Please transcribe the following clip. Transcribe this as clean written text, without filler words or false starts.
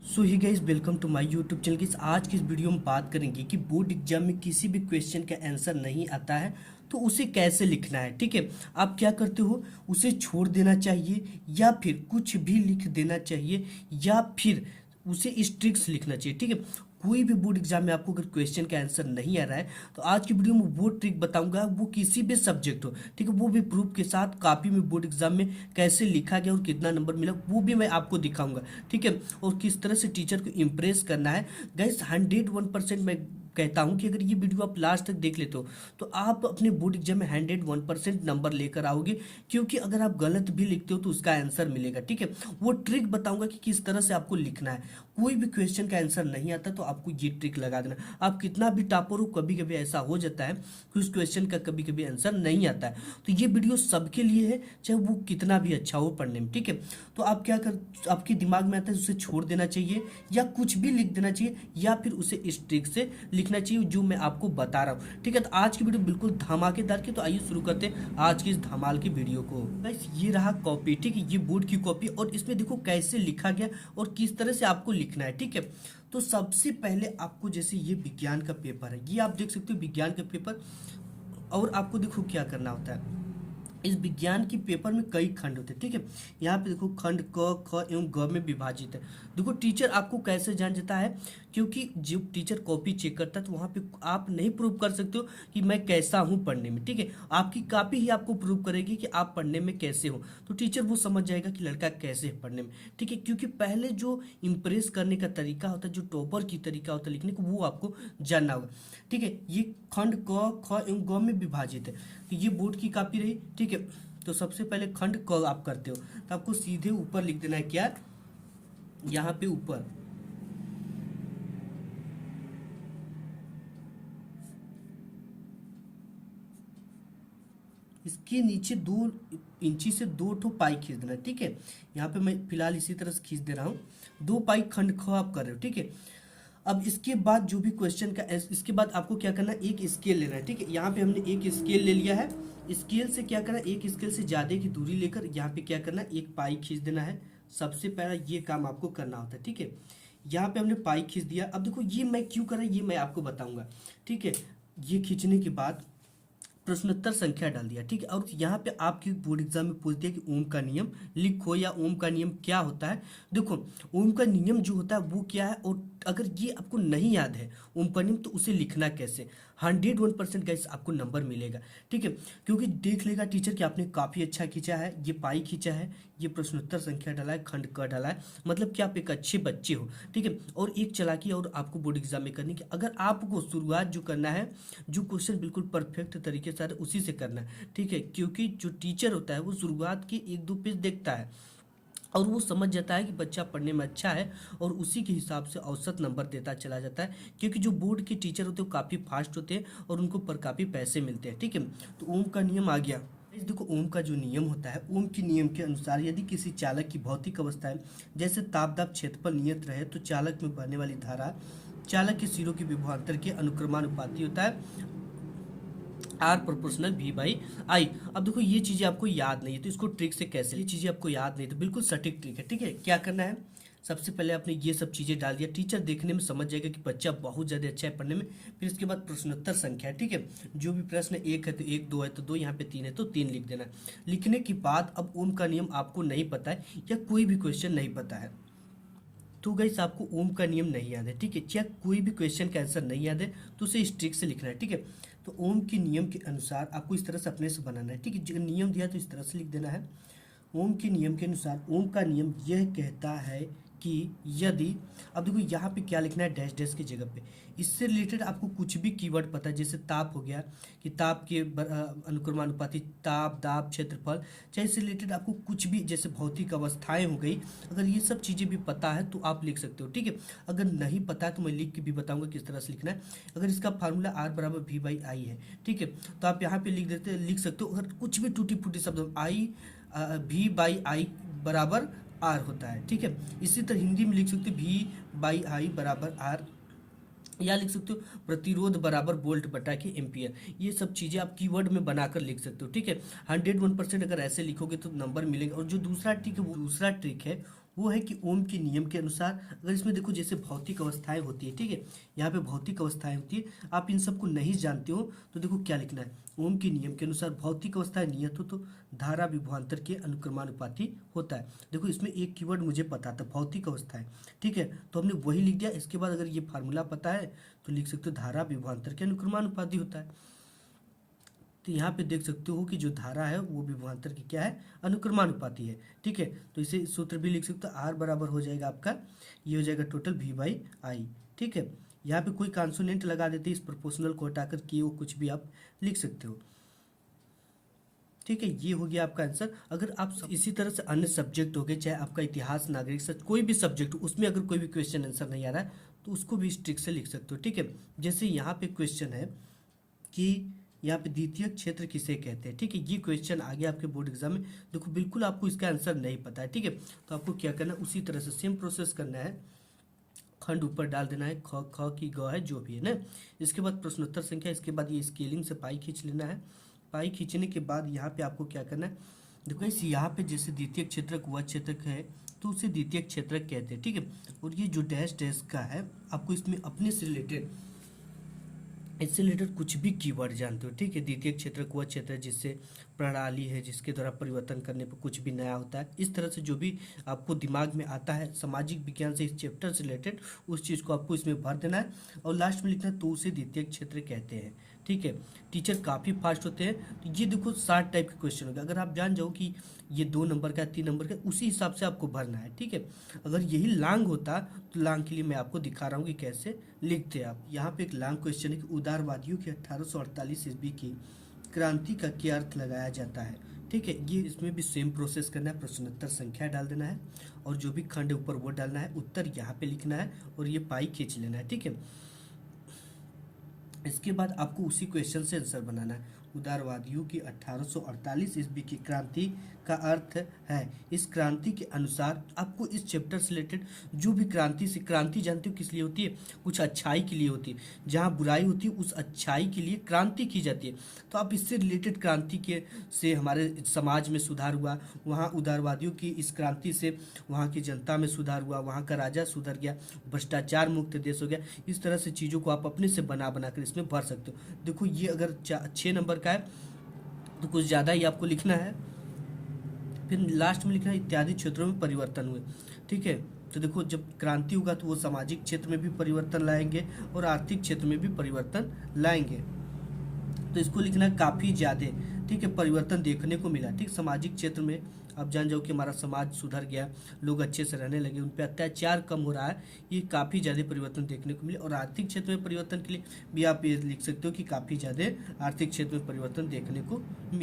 So hi guys, welcome to my YouTube channel. की आज की इस वीडियो में बात करेंगे कि बोर्ड एग्जाम में किसी भी क्वेश्चन का आंसर नहीं आता है तो उसे कैसे लिखना है। ठीक है, आप क्या करते हो, उसे छोड़ देना चाहिए या फिर कुछ भी लिख देना चाहिए या फिर उसे स्ट्रिक्स लिखना चाहिए। ठीक है, कोई भी बोर्ड एग्जाम में आपको अगर क्वेश्चन का आंसर नहीं आ रहा है तो आज की वीडियो में वो ट्रिक बताऊंगा, वो किसी भी सब्जेक्ट हो, ठीक है, वो भी प्रूफ के साथ कॉपी में बोर्ड एग्जाम में कैसे लिखा गया और कितना नंबर मिला वो भी मैं आपको दिखाऊंगा। ठीक है, और किस तरह से टीचर को इम्प्रेस करना है। गाइस 101% मैं कहता हूं कि अगर ये वीडियो आप लास्ट तक देख लेते हो तो आप अपने बोर्ड एग्जाम में 101% नंबर लेकर आओगे, क्योंकि अगर आप गलत भी लिखते हो तो उसका आंसर मिलेगा। ठीक है, वो ट्रिक बताऊंगा कि किस तरह से आपको लिखना है। कोई भी क्वेश्चन का आंसर नहीं आता तो आपको ये ट्रिक लगा देना। आप कितना भी टॉपर हो, कभी कभी ऐसा हो जाता है कि उस क्वेश्चन का कभी कभी आंसर नहीं आता है, तो ये वीडियो सबके लिए है, चाहे वो कितना भी अच्छा हो पढ़ने में। ठीक है, तो आप क्या कर, आपके दिमाग में आता है उसे छोड़ देना चाहिए या कुछ भी लिख देना चाहिए या फिर उसे इस ट्रिक से लिखना चाहिए जो मैं आपको बता रहा हूँ। ठीक है, तो आज की वीडियो बिल्कुल धमाकेदार की, तो आइए शुरू करते हैं आज की इस धमाल की वीडियो को। बस ये रहा कॉपी, ठीक है, ये बोर्ड की कॉपी और इसमें देखो कैसे लिखा गया और किस तरह से आपको लिखना है। ठीक है, तो सबसे पहले आपको, जैसे ये विज्ञान का पेपर है, ये आप देख सकते हो विज्ञान का पेपर, और आपको देखो क्या करना होता है। इस विज्ञान की पेपर में कई खंड होते हैं। ठीक है, यहाँ पे देखो खंड क ख एवं ग में विभाजित है। देखो टीचर आपको कैसे जान जाता है, क्योंकि जब टीचर कॉपी चेक करता है तो वहाँ पे आप नहीं प्रूव कर सकते हो कि मैं कैसा हूँ पढ़ने में। ठीक है, आपकी कॉपी ही आपको प्रूव करेगी कि आप पढ़ने में कैसे हो, तो टीचर वो समझ जाएगा कि लड़का कैसे है पढ़ने में। ठीक है, क्योंकि पहले जो इम्प्रेस करने का तरीका होता है, जो टॉपर की तरीका होता है लिखने को, वो आपको जानना होगा। ठीक है, ये खंड क ख एवं ग में विभाजित है, तो ये बोर्ड की कॉपी रही। ठीक है, तो सबसे पहले खंड क आप करते हो तो आपको सीधे ऊपर लिख देना है, क्या, यहाँ पे ऊपर इसके नीचे 2 इंची से 2 पाई खींच देना है। ठीक है, यहाँ पे मैं फिलहाल इसी तरह से खींच दे रहा हूँ, 2 पाई खंड ख आप कर रहे हो। ठीक है, अब इसके बाद जो भी क्वेश्चन का, इसके बाद आपको क्या करना है, एक स्केल लेना है। ठीक है, यहाँ पे हमने एक स्केल ले लिया है, स्केल से क्या करना है, एक स्केल से ज़्यादा की दूरी लेकर यहाँ पे क्या करना है, एक पाई खींच देना है। सबसे पहला ये काम आपको करना होता है। ठीक है, यहाँ पे हमने पाई खींच दिया। अब देखो ये मैं क्यों कर रहा ये मैं आपको बताऊंगा। ठीक है, ये खींचने के बाद प्रश्नोत्तर संख्या डाल दिया। ठीक है, और यहाँ पे आपके बोर्ड एग्जाम में पूछ दिया कि ओम का नियम लिखो, या ओम का नियम क्या होता है। देखो ओम का नियम जो होता है वो क्या है, और अगर ये आपको नहीं याद है ओम का नियम तो उसे लिखना कैसे, 101% गाइस आपको नंबर मिलेगा। ठीक है, क्योंकि देख लेगा टीचर कि आपने काफ़ी अच्छा खींचा है, ये पाई खींचा है, ये प्रश्नोत्तर संख्या डाला है, खंड क डाला है, मतलब कि आप एक अच्छे बच्चे हो। ठीक है, और एक चालाकी और आपको बोर्ड एग्जाम में करनी कि अगर आपको शुरुआत जो करना है, जो क्वेश्चन बिल्कुल परफेक्ट तरीके से उसी से करना है। ठीक है, क्योंकि जो टीचर होता है वो शुरुआत के 1-2 पेज देखता है और वो समझ जाता है कि बच्चा पढ़ने में अच्छा है और उसी के हिसाब से औसत नंबर देता चला जाता है, क्योंकि जो बोर्ड के टीचर होते हैं वो काफ़ी फास्ट होते हैं और उनको पर काफ़ी पैसे मिलते हैं। ठीक है, तो ओम का नियम आ गया। देखो ओम का जो नियम होता है, ओम के नियम के अनुसार यदि किसी चालक की भौतिक अवस्थाएं जैसे ताप दाब क्षेत्रफल नियत रहे तो चालक में बहने वाली धारा चालक के सिरों के विभवांतर के अनुक्रमानुपाती होता है, R proportional V by I. अब देखो ये चीज़ें आपको याद नहीं है तो इसको ट्रिक से कैसे, ये चीज़ें आपको याद नहीं तो बिल्कुल सटीक ट्रिक है। ठीक है, क्या करना है, सबसे पहले आपने ये सब चीज़ें डाल दिया, टीचर देखने में समझ जाएगा कि बच्चा बहुत ज़्यादा अच्छा है पढ़ने में। फिर इसके बाद प्रश्नोत्तर संख्या है। ठीक है, जो भी प्रश्न 1 है तो 1, 2 है तो 2, यहाँ पे 3 है तो 3 लिख देना। लिखने के बाद अब ओम का नियम आपको नहीं पता है या कोई भी क्वेश्चन नहीं पता है तो गाइस आपको ओम का नियम नहीं याद है, ठीक है, या कोई भी क्वेश्चन का आंसर नहीं याद है तो उसे स्ट्रिक से लिखना है। ठीक है, तो ओम के नियम के अनुसार आपको इस तरह से अपने से बनाना है। ठीक है, जो नियम दिया तो इस तरह से लिख देना है। ओम के नियम के अनुसार, ओम का नियम यह कहता है कि यदि, अब देखो यहाँ पे क्या लिखना है, डैश डैश की जगह पे इससे रिलेटेड आपको कुछ भी कीवर्ड पता है, जैसे ताप हो गया कि ताप के अनुक्रमानुपाती, ताप दाब क्षेत्रफल, चाहे इससे रिलेटेड आपको कुछ भी जैसे भौतिक अवस्थाएं हो गई, अगर ये सब चीज़ें भी पता है तो आप लिख सकते हो। ठीक है, अगर नहीं पता है तो मैं लिख के भी बताऊंगा किस तरह से लिखना है। अगर इसका फार्मूला आर बराबर वी बाई आई है, ठीक है, तो आप यहाँ पे लिख सकते हो। अगर कुछ भी टूटी फूटी शब्द, आई वी बाई आई बराबर आर होता है। ठीक है, इसी तरह हिंदी में लिख सकते हो वी बाई आई बराबर आर, या लिख सकते हो प्रतिरोध बराबर वोल्ट बटा के एम्पियर। ये सब चीज़ें आप कीवर्ड में बनाकर लिख सकते हो। ठीक है, 101% अगर ऐसे लिखोगे तो नंबर मिलेगा। और जो दूसरा ट्रिक है, वो दूसरा ट्रिक है वो है कि ओम के नियम के अनुसार, अगर इसमें देखो जैसे भौतिक अवस्थाएं होती है, ठीक है, यहाँ पे भौतिक अवस्थाएं होती है, आप इन सबको नहीं जानते हो तो देखो क्या लिखना है, ओम के नियम के अनुसार भौतिक अवस्थाएं नियत हो तो धारा विभवांतर के अनुक्रमानुपाती होता है। देखो इसमें एक कीवर्ड मुझे पता था, भौतिक अवस्थाएं, ठीक है, तो हमने वही लिख दिया। इसके बाद अगर ये फार्मूला पता है तो लिख सकते हो धारा विभवांतर के अनुक्रमानुपाती होता है। तो यहाँ पे देख सकते हो कि जो धारा है वो विभवांतर की क्या है, अनुक्रमानुपाती है, ठीक है। तो इसे सूत्र भी लिख सकते हो, आर बराबर हो जाएगा आपका, ये हो जाएगा टोटल वी बाई आई, ठीक है। यहाँ पे कोई कॉन्सोनेंट लगा देते इस प्रोपोर्शनल को हटाकर के वो कुछ भी आप लिख सकते हो, ठीक है। ये हो गया आपका आंसर। अगर आप इसी तरह से अन्य सब्जेक्ट हो गए, चाहे आपका इतिहास, नागरिक शास्त्र, कोई भी सब्जेक्ट हो, उसमें अगर कोई भी क्वेश्चन आंसर नहीं आ रहा है तो उसको भी इस ट्रिक से लिख सकते हो, ठीक है। जैसे यहाँ पे क्वेश्चन है कि यहाँ पे द्वितीय क्षेत्र किसे कहते हैं, ठीक है, ये क्वेश्चन आ गया आपके बोर्ड एग्जाम में। देखो बिल्कुल आपको इसका आंसर नहीं पता है, ठीक है, तो आपको क्या करना है, उसी तरह से सेम प्रोसेस करना है, खंड ऊपर डाल देना है, ख ख की ग है जो भी है ना, इसके बाद प्रश्नोत्तर संख्या, इसके बाद ये स्केलिंग से पाई खींच लेना है। पाई खींचने के बाद यहाँ पे आपको क्या करना है, देखो इस यहाँ पे जैसे द्वितीय क्षेत्रक व क्षेत्रक है तो उसे द्वितीय क्षेत्रक कहते हैं, ठीक है। और ये जो डैश डैश का है, आपको इसमें अपने से रिलेटेड, इससे रिलेटेड कुछ भी कीवर्ड जानते हो, ठीक है। द्वितीय क्षेत्र वह क्षेत्र जिससे प्रणाली है, जिसके द्वारा परिवर्तन करने पर कुछ भी नया होता है, इस तरह से जो भी आपको दिमाग में आता है सामाजिक विज्ञान से, इस चैप्टर से रिलेटेड, उस चीज़ को आपको इसमें भर देना है और लास्ट में लिखना है तो उसे द्वितीय क्षेत्र कहते हैं, ठीक है। टीचर काफ़ी फास्ट होते हैं, तो ये देखो 60 टाइप के क्वेश्चन होगा, अगर आप जान जाओ कि ये 2 नंबर का 3 नंबर का, उसी हिसाब से आपको भरना है, ठीक है। अगर यही लॉन्ग होता तो लॉन्ग के लिए मैं आपको दिखा रहा हूँ कि कैसे लिखते हैं आप। यहाँ पे एक लॉन्ग क्वेश्चन है कि उदारवादियों की 1848 ईस्वी की क्रांति का क्या अर्थ लगाया जाता है, ठीक है। ये इसमें भी सेम प्रोसेस करना है, प्रश्नोत्तर संख्या डाल देना है और जो भी खंड है ऊपर वो डालना है, उत्तर यहाँ पे लिखना है और ये पाई खींच लेना है, ठीक है। इसके बाद आपको उसी क्वेश्चन से आंसर बनाना है। उदारवादियों की 1848 ईस्वी की क्रांति का अर्थ है, इस क्रांति के अनुसार आपको इस चैप्टर से रिलेटेड जो भी क्रांति से, क्रांति जानते हो किस लिए होती है, कुछ अच्छाई के लिए होती है, जहाँ बुराई होती है उस अच्छाई के लिए क्रांति की जाती है। तो आप इससे रिलेटेड क्रांति के से हमारे समाज में सुधार हुआ, वहाँ उदारवादियों की इस क्रांति से वहाँ की जनता में सुधार हुआ, वहाँ का राजा सुधर गया, भ्रष्टाचार मुक्त देश हो गया, इस तरह से चीज़ों को आप अपने से बना कर इसमें भर सकते हो। देखो ये अगर 6 नंबर का है तो कुछ ज़्यादा ही आपको लिखना है, फिर लास्ट में लिखना है इत्यादि क्षेत्रों में परिवर्तन हुए, ठीक है। तो देखो जब क्रांति होगा तो वो सामाजिक क्षेत्र में भी परिवर्तन लाएंगे और आर्थिक क्षेत्र में भी परिवर्तन लाएंगे, तो इसको लिखना है काफ़ी ज़्यादा, ठीक है, परिवर्तन देखने को मिला, ठीक। सामाजिक क्षेत्र में आप जान जाओ कि हमारा समाज सुधर गया, लोग अच्छे से रहने लगे, उन पर अत्याचार कम हो रहा है, ये काफ़ी ज़्यादा परिवर्तन देखने को मिले। और आर्थिक क्षेत्र में परिवर्तन के लिए भी आप ये लिख सकते हो कि काफ़ी ज़्यादा आर्थिक क्षेत्र में परिवर्तन देखने को मिले।